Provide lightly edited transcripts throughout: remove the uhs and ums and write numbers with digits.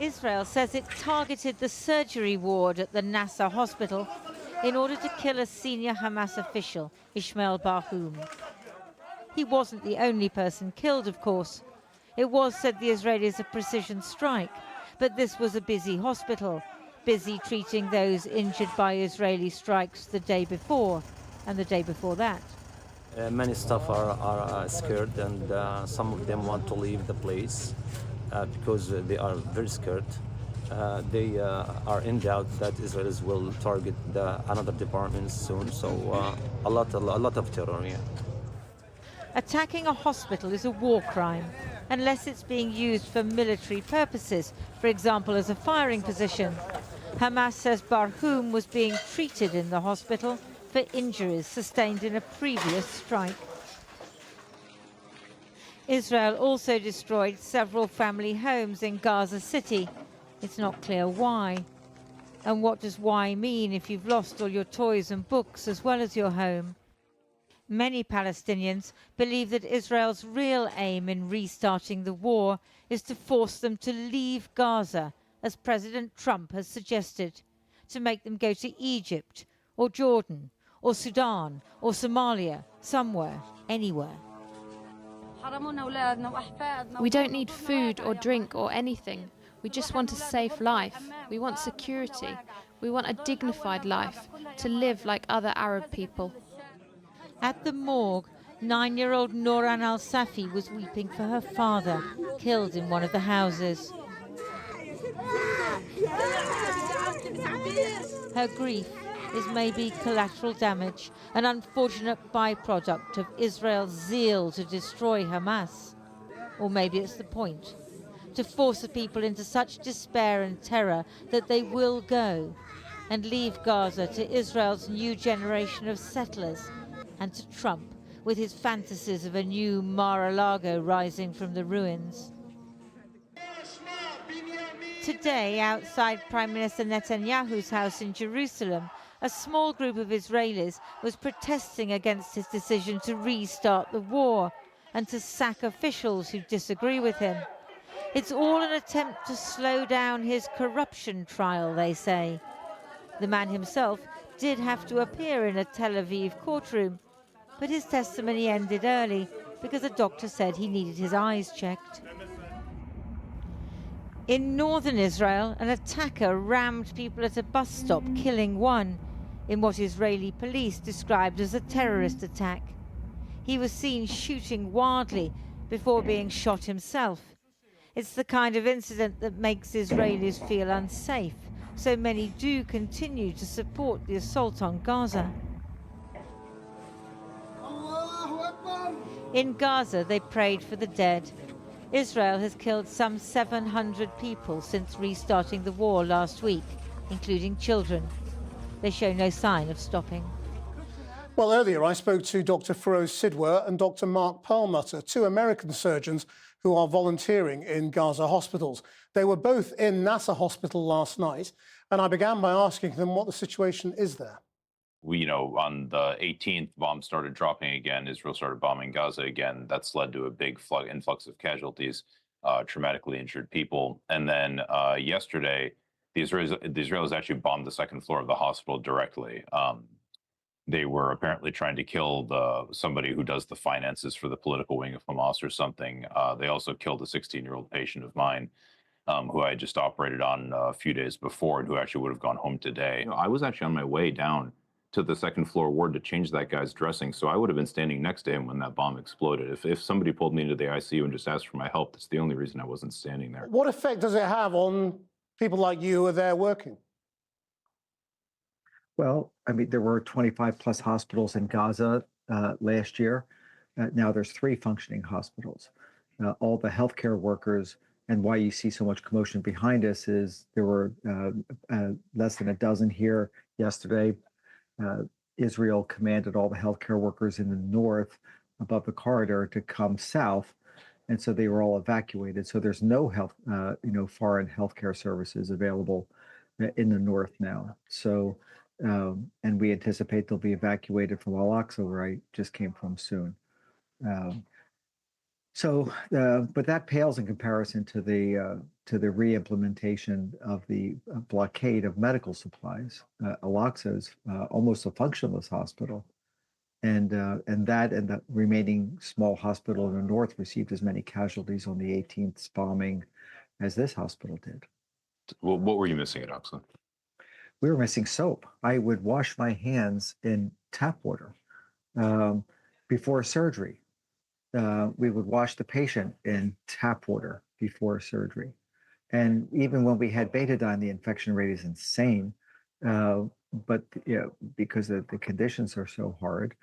Israel says it targeted the surgery ward at the Nasser hospital in order to kill a senior Hamas official, Ismail Barhoum. He wasn't the only person killed, of course. It was, said the Israelis, a precision strike, but this was a busy hospital, busy treating those injured by Israeli strikes the day before and the day before that. Many staff are scared, and some of them want to leave the place because they are very scared. They are in doubt that Israelis will target another department soon. So a lot of terror. Yeah. Attacking a hospital is a war crime, unless it's being used for military purposes, for example, as a firing position. Hamas says Barhoum was being treated in the hospital for injuries sustained in a previous strike. Israel also destroyed several family homes in Gaza City. It's not clear why. And what does why mean if you've lost all your toys and books as well as your home? Many Palestinians believe that Israel's real aim in restarting the war is to force them to leave Gaza, as President Trump has suggested, to make them go to Egypt or Jordan or Sudan or Somalia, somewhere, anywhere. We don't need food or drink or anything. We just want a safe life. We want security. We want a dignified life, to live like other Arab people. At the morgue, 9-year-old Nouran al-Safi was weeping for her father, killed in one of the houses. Her grief is maybe collateral damage, an unfortunate byproduct of Israel's zeal to destroy Hamas. Or maybe it's the point, to force the people into such despair and terror that they will go and leave Gaza to Israel's new generation of settlers, and to Trump with his fantasies of a new Mar-a-Lago rising from the ruins. Today, outside Prime Minister Netanyahu's house in Jerusalem, a small group of Israelis was protesting against his decision to restart the war and to sack officials who disagree with him. It's all an attempt to slow down his corruption trial, they say. The man himself did have to appear in a Tel Aviv courtroom, but his testimony ended early because a doctor said he needed his eyes checked. In northern Israel, an attacker rammed people at a bus stop, killing one, in what Israeli police described as a terrorist attack. He was seen shooting wildly before being shot himself. It's the kind of incident that makes Israelis feel unsafe, so many do continue to support the assault on Gaza. In Gaza, they prayed for the dead. Israel has killed some 700 people since restarting the war last week, including children. They show no sign of stopping. Well, earlier I spoke to Dr. Feroz Sidwer and Dr. Mark Perlmutter, two American surgeons who are volunteering in Gaza hospitals. They were both in Nasser hospital last night, and I began by asking them what the situation is there. On the 18th, bombs started dropping again. Israel started bombing Gaza again. That's led to a big influx of casualties, traumatically injured people. And then yesterday, the Israelis actually bombed the second floor of the hospital directly. They were apparently trying to kill somebody who does the finances for the political wing of Hamas or something. They also killed a 16-year-old patient of mine who I had just operated on a few days before and who actually would have gone home today. I was actually on my way down to the second floor ward to change that guy's dressing, so I would have been standing next to him when that bomb exploded. If somebody pulled me into the ICU and just asked for my help, that's the only reason I wasn't standing there. What effect does it have on people like you who are there working? Well, I mean, there were 25 plus hospitals in Gaza last year. Now there's 3 functioning hospitals. All the healthcare workers, and why you see so much commotion behind us is there were less than a dozen here yesterday. Israel commanded all the healthcare workers in the north above the corridor to come south, and so they were all evacuated. So there's no foreign healthcare services available in the north now. So, and we anticipate they'll be evacuated from Al-Aqsa, where I just came from soon. But that pales in comparison to to the re-implementation of the blockade of medical supplies. Al-Aqsa is almost a functionless hospital. And that and the remaining small hospital in the north received as many casualties on the 18th bombing as this hospital did. Well, what were you missing at Aqsa? We were missing soap. I would wash my hands in tap water before surgery. We would wash the patient in tap water before surgery. And even when we had betadine, the infection rate is insane. But because the conditions are so hard.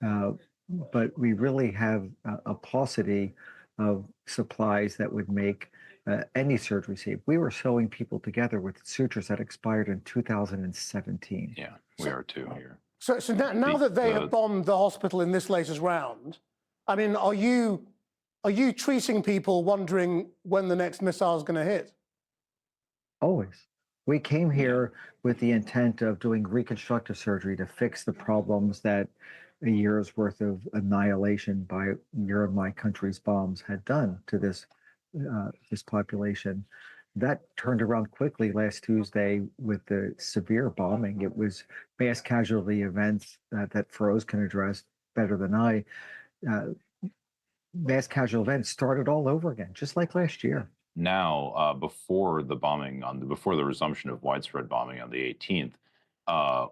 But we really have a paucity of supplies that would make any surgery safe. We were sewing people together with sutures that expired in 2017. Yeah, we are too here. So now that they have bombed the hospital in this latest round, I mean, are you treating people wondering when the next missile is going to hit? Always. We came here with the intent of doing reconstructive surgery to fix the problems that a year's worth of annihilation by your and my country's bombs had done to this population. That turned around quickly last Tuesday with the severe bombing. It was mass casualty events that Feroz can address better than I. Mass casualty events started all over again, just like last year. Now, before the bombing before the resumption of widespread bombing on the 18th,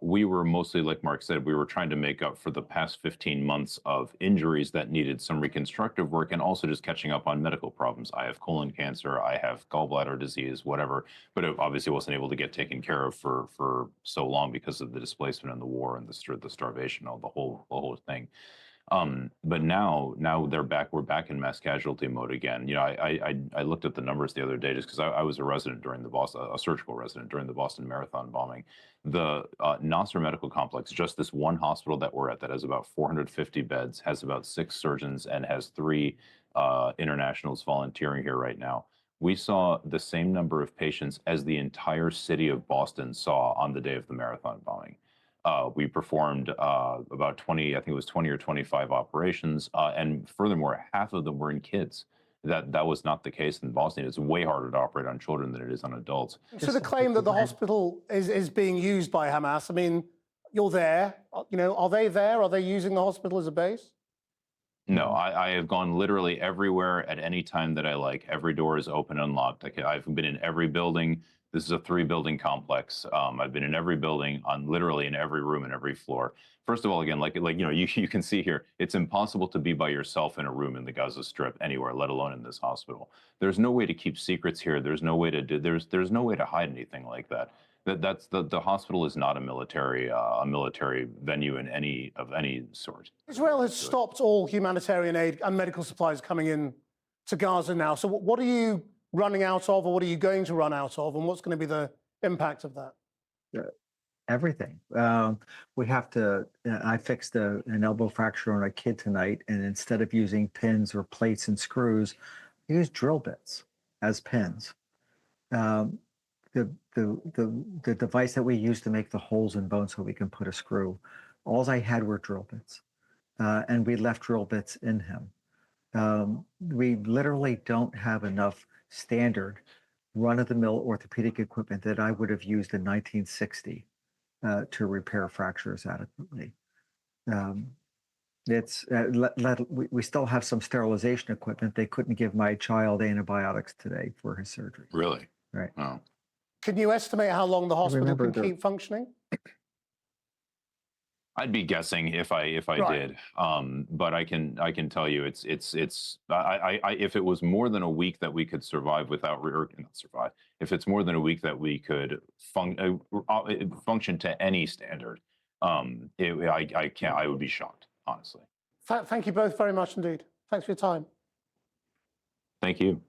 we were mostly, like Mark said, we were trying to make up for the past 15 months of injuries that needed some reconstructive work, and also just catching up on medical problems. I have colon cancer, I have gallbladder disease, whatever, but it obviously wasn't able to get taken care of for so long because of the displacement and the war and the starvation, the whole thing. But now they're back. We're back in mass casualty mode again. You know, I looked at the numbers the other day just because I was a resident during a surgical resident during the Boston Marathon bombing. The Nasser Medical Complex, just this one hospital that we're at, that has about 450 beds, has about 6 surgeons, and has 3 internationals volunteering here right now. We saw the same number of patients as the entire city of Boston saw on the day of the marathon bombing. We performed about 20, I think it was 20 or 25 operations. And furthermore, half of them were in kids. That was not the case in Boston. It's way harder to operate on children than it is on adults. So the claim that the hospital is being used by Hamas, I mean, you're there, you know, are they there? Are they using the hospital as a base? No, I have gone literally everywhere at any time that I like. Every door is open and locked. I've been in every building. This is a 3-building complex. I've been in every building, on literally in every room and every floor. First of all, again, like you know, you can see here, it's impossible to be by yourself in a room in the Gaza Strip anywhere, let alone in this hospital. There's no way to keep secrets here. There's no way to do. There's no way to hide anything like that. That's the hospital is not a military venue in any sort. Israel has stopped all humanitarian aid and medical supplies coming in to Gaza now. So what are you running out of, or what are you going to run out of, and what's going to be the impact of that? Everything. We have to. I fixed an elbow fracture on a kid tonight, and instead of using pins or plates and screws, I used drill bits as pins. The device that we use to make the holes in bone so we can put a screw, all I had were drill bits, and we left drill bits in him. We literally don't have enough standard run-of-the-mill orthopedic equipment that I would have used in 1960 to repair fractures adequately. We still have some sterilization equipment. They couldn't give my child antibiotics today for his surgery. Really? Right. Oh. Can you estimate how long the hospital can keep functioning? I'd be guessing if I Right. did, but I can tell you it's if it was more than a week that we could survive without or not survive, if it's more than a week that we could function to any standard, I would be shocked, honestly. Thank you both very much indeed. Thanks for your time. Thank you.